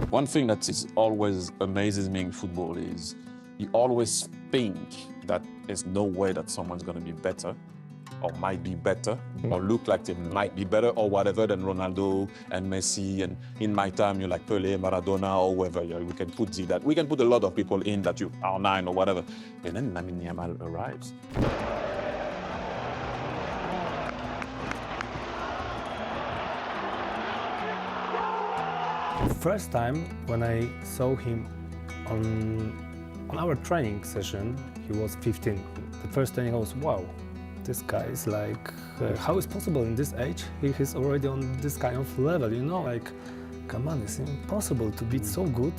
One thing that is always amazes me in football is you always think that there's no way that someone's going to be better or might be better or look like they might be better or whatever than Ronaldo and Messi. And in my time, you're like Pelé, Maradona, or whoever. We can put that. We can put a lot of people in that you are nine or whatever. And then Lamine Yamal arrives. First time when I saw him on our training session, he was 15. The first thing I was, wow, this guy is like, how is possible in this age? He is already on this kind of level, you know, like, come on, it's impossible to be so good.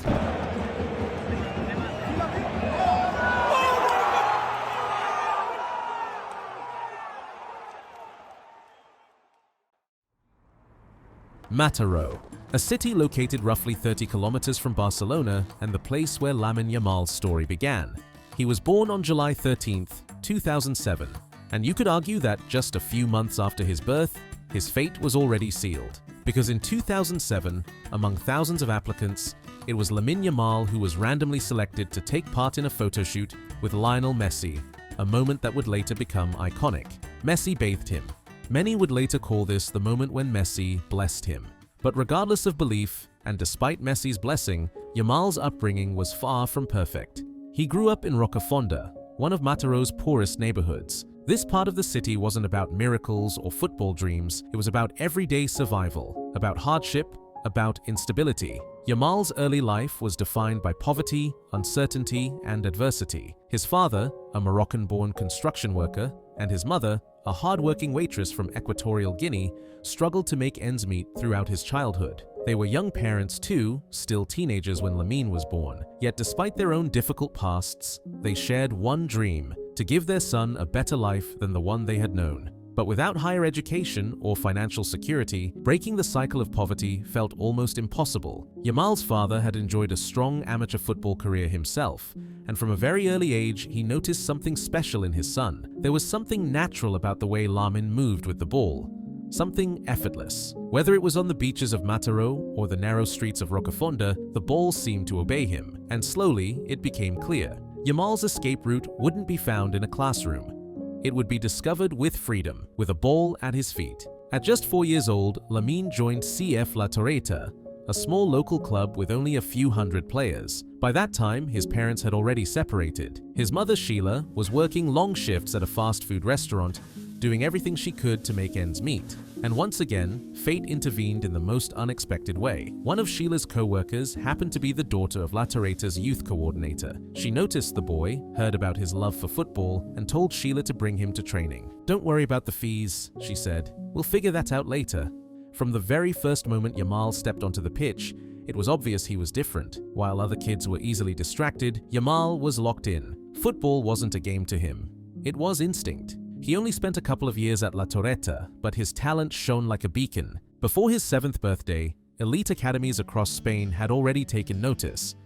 Mataró, a city located roughly 30 kilometers from Barcelona and the place where Lamine Yamal's story began. He was born on July 13, 2007, and you could argue that just a few months after his birth, his fate was already sealed. Because in 2007, among thousands of applicants, it was Lamine Yamal who was randomly selected to take part in a photo shoot with Lionel Messi, a moment that would later become iconic. Messi bathed him. Many would later call this the moment when Messi blessed him. But regardless of belief, and despite Messi's blessing, Yamal's upbringing was far from perfect. He grew up in Rocafonda, one of Mataró's poorest neighborhoods. This part of the city wasn't about miracles or football dreams, it was about everyday survival, about hardship, about instability. Yamal's early life was defined by poverty, uncertainty, and adversity. His father, a Moroccan-born construction worker, and his mother, a hard-working waitress from Equatorial Guinea, struggled to make ends meet throughout his childhood. They were young parents too, still teenagers when Lamine was born. Yet despite their own difficult pasts, they shared one dream: to give their son a better life than the one they had known. But without higher education or financial security, breaking the cycle of poverty felt almost impossible. Yamal's father had enjoyed a strong amateur football career himself, and from a very early age, he noticed something special in his son. There was something natural about the way Lamine moved with the ball, something effortless. Whether it was on the beaches of Mataró or the narrow streets of Rocafonda, the ball seemed to obey him, and slowly it became clear. Yamal's escape route wouldn't be found in a classroom. It would be discovered with freedom, with a ball at his feet. At just 4 years old, Lamine joined CF La Torreta, a small local club with only a few hundred players. By that time, his parents had already separated. His mother, Sheila, was working long shifts at a fast food restaurant, doing everything she could to make ends meet. And once again, fate intervened in the most unexpected way. One of Sheila's co-workers happened to be the daughter of La Torreta's youth coordinator. She noticed the boy, heard about his love for football, and told Sheila to bring him to training. "Don't worry about the fees," she said. "We'll figure that out later." From the very first moment Yamal stepped onto the pitch, it was obvious he was different. While other kids were easily distracted, Yamal was locked in. Football wasn't a game to him. It was instinct. He only spent a couple of years at La Torreta, but his talent shone like a beacon. Before his 7th birthday, elite academies across Spain had already taken notice.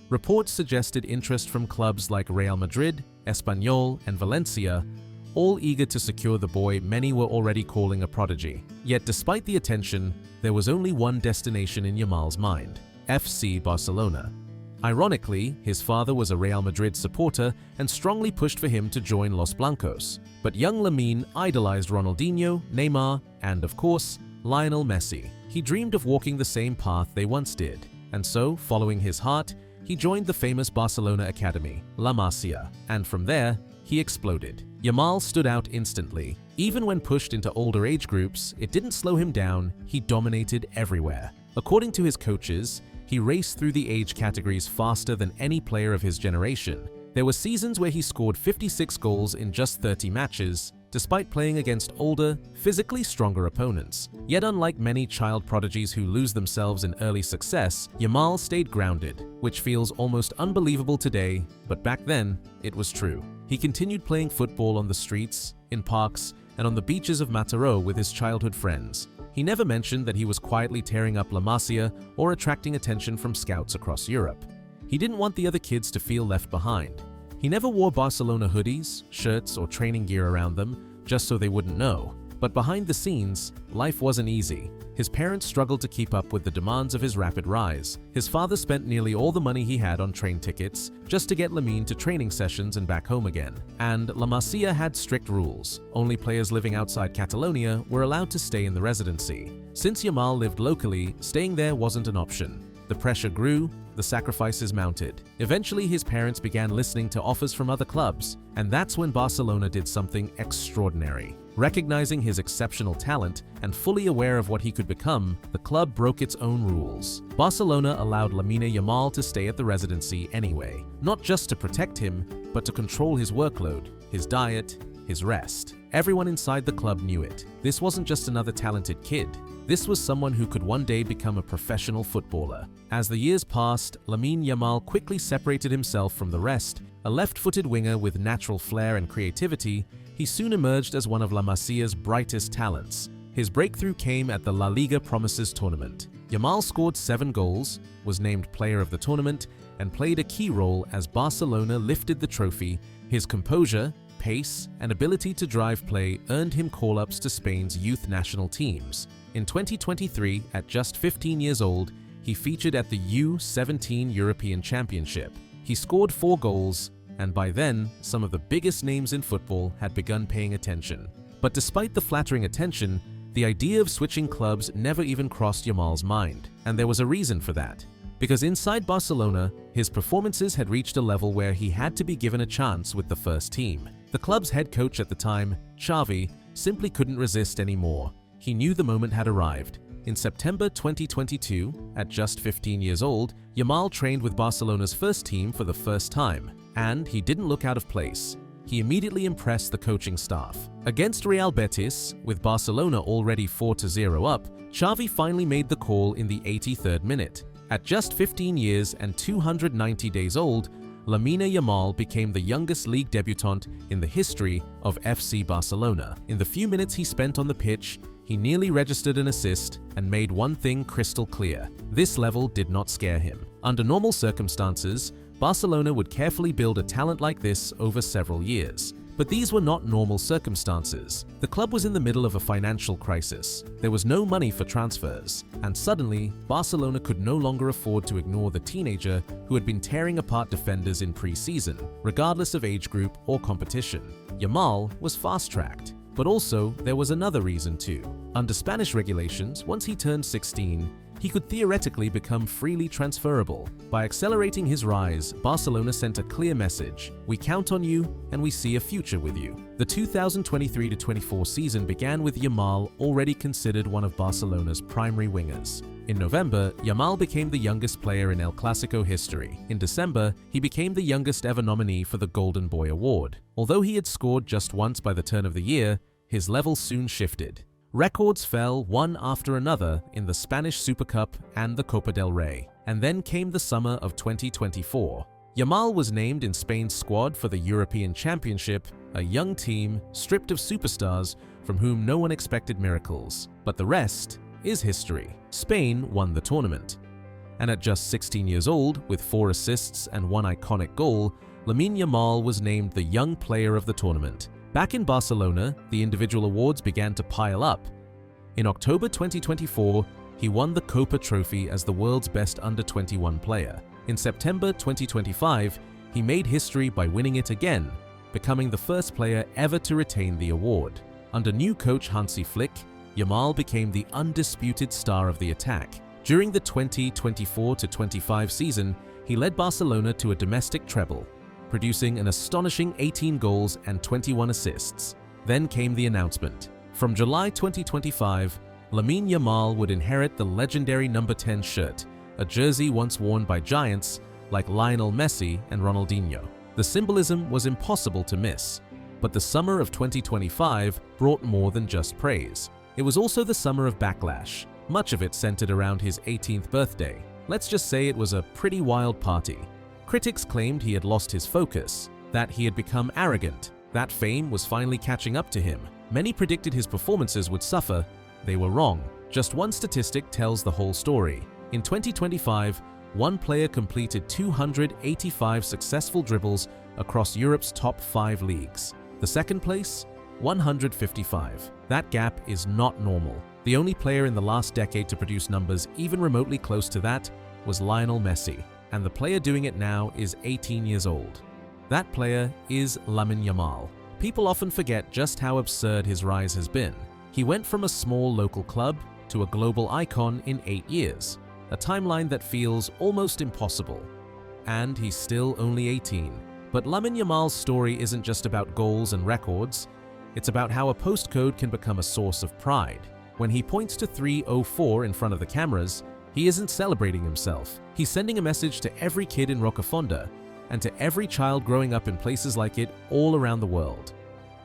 Reports suggested interest from clubs like Real Madrid, Espanyol, and Valencia, all eager to secure the boy many were already calling a prodigy. Yet despite the attention, there was only one destination in Yamal's mind: FC Barcelona. Ironically, his father was a Real Madrid supporter and strongly pushed for him to join Los Blancos. But young Lamine idolized Ronaldinho, Neymar, and of course, Lionel Messi. He dreamed of walking the same path they once did. And so, following his heart, he joined the famous Barcelona academy, La Masia. And from there, he exploded. Yamal stood out instantly. Even when pushed into older age groups, it didn't slow him down, he dominated everywhere. According to his coaches, he raced through the age categories faster than any player of his generation. There were seasons where he scored 56 goals in just 30 matches, despite playing against older, physically stronger opponents. Yet unlike many child prodigies who lose themselves in early success, Yamal stayed grounded, which feels almost unbelievable today, but back then, it was true. He continued playing football on the streets, in parks, and on the beaches of Mataró with his childhood friends. He never mentioned that he was quietly tearing up La Masia or attracting attention from scouts across Europe. He didn't want the other kids to feel left behind. He never wore Barcelona hoodies, shirts, or training gear around them, just so they wouldn't know. But behind the scenes, life wasn't easy. His parents struggled to keep up with the demands of his rapid rise. His father spent nearly all the money he had on train tickets just to get Lamine to training sessions and back home again. And La Masia had strict rules. Only players living outside Catalonia were allowed to stay in the residency. Since Yamal lived locally, staying there wasn't an option. The pressure grew, the sacrifices mounted. Eventually, his parents began listening to offers from other clubs, and that's when Barcelona did something extraordinary. Recognizing his exceptional talent and fully aware of what he could become, the club broke its own rules. Barcelona allowed Lamine Yamal to stay at the residency anyway, not just to protect him, but to control his workload, his diet, his rest. Everyone inside the club knew it. This wasn't just another talented kid. This was someone who could one day become a professional footballer. As the years passed, Lamine Yamal quickly separated himself from the rest. A left-footed winger with natural flair and creativity, he soon emerged as one of La Masia's brightest talents. His breakthrough came at the La Liga Promises tournament. Yamal scored 7 goals, was named player of the tournament, and played a key role as Barcelona lifted the trophy. His composure, pace, and ability to drive play earned him call-ups to Spain's youth national teams. In 2023, at just 15 years old, he featured at the U17 European Championship. He scored 4 goals, and by then, some of the biggest names in football had begun paying attention. But despite the flattering attention, the idea of switching clubs never even crossed Yamal's mind. And there was a reason for that. Because inside Barcelona, his performances had reached a level where he had to be given a chance with the first team. The club's head coach at the time, Xavi, simply couldn't resist anymore. He knew the moment had arrived. In September 2022, at just 15 years old, Yamal trained with Barcelona's first team for the first time, and he didn't look out of place. He immediately impressed the coaching staff. Against Real Betis, with Barcelona already 4-0 up, Xavi finally made the call in the 83rd minute. At just 15 years and 290 days old, Lamine Yamal became the youngest league debutant in the history of FC Barcelona. In the few minutes he spent on the pitch, he nearly registered an assist and made one thing crystal clear: this level did not scare him. Under normal circumstances, Barcelona would carefully build a talent like this over several years. But these were not normal circumstances. The club was in the middle of a financial crisis. There was no money for transfers. And suddenly, Barcelona could no longer afford to ignore the teenager who had been tearing apart defenders in pre-season, regardless of age group or competition. Yamal was fast-tracked. But also, there was another reason too. Under Spanish regulations, once he turned 16, he could theoretically become freely transferable. By accelerating his rise, Barcelona sent a clear message: we count on you and we see a future with you. The 2023-24 season began with Yamal already considered one of Barcelona's primary wingers. In November, Yamal became the youngest player in El Clasico history. In December, he became the youngest ever nominee for the Golden Boy Award. Although he had scored just once by the turn of the year, his level soon shifted. Records fell one after another in the Spanish Super Cup and the Copa del Rey. And then came the summer of 2024. Yamal was named in Spain's squad for the European Championship, a young team stripped of superstars from whom no one expected miracles. But the rest is history. Spain won the tournament. And at just 16 years old, with 4 assists and 1 iconic goal, Lamine Yamal was named the Young Player of the tournament. Back in Barcelona, the individual awards began to pile up. In October 2024, he won the Copa Trophy as the world's best under-21 player. In September 2025, he made history by winning it again, becoming the first player ever to retain the award. Under new coach Hansi Flick, Yamal became the undisputed star of the attack. During the 2024-25 season, he led Barcelona to a domestic treble, producing an astonishing 18 goals and 21 assists. Then came the announcement. From July 2025, Lamine Yamal would inherit the legendary number 10 shirt, a jersey once worn by giants like Lionel Messi and Ronaldinho. The symbolism was impossible to miss, but the summer of 2025 brought more than just praise. It was also the summer of backlash, much of it centered around his 18th birthday. Let's just say it was a pretty wild party. Critics claimed he had lost his focus, that he had become arrogant, that fame was finally catching up to him. Many predicted his performances would suffer. They were wrong. Just one statistic tells the whole story. In 2025, one player completed 285 successful dribbles across Europe's top 5 leagues. The second place? 155. That gap is not normal. The only player in the last decade to produce numbers even remotely close to that was Lionel Messi, and the player doing it now is 18 years old. That player is Lamine Yamal. People often forget just how absurd his rise has been. He went from a small local club to a global icon in 8 years, a timeline that feels almost impossible. And he's still only 18. But Lamine Yamal's story isn't just about goals and records, it's about how a postcode can become a source of pride. When he points to 304 in front of the cameras, he isn't celebrating himself. He's sending a message to every kid in Rocafonda and to every child growing up in places like it all around the world.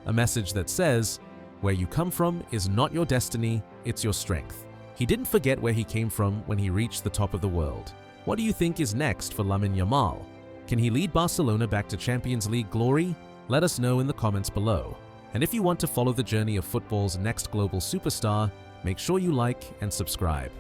A message that says, where you come from is not your destiny, it's your strength. He didn't forget where he came from when he reached the top of the world. What do you think is next for Lamine Yamal? Can he lead Barcelona back to Champions League glory? Let us know in the comments below. And if you want to follow the journey of football's next global superstar, make sure you like and subscribe.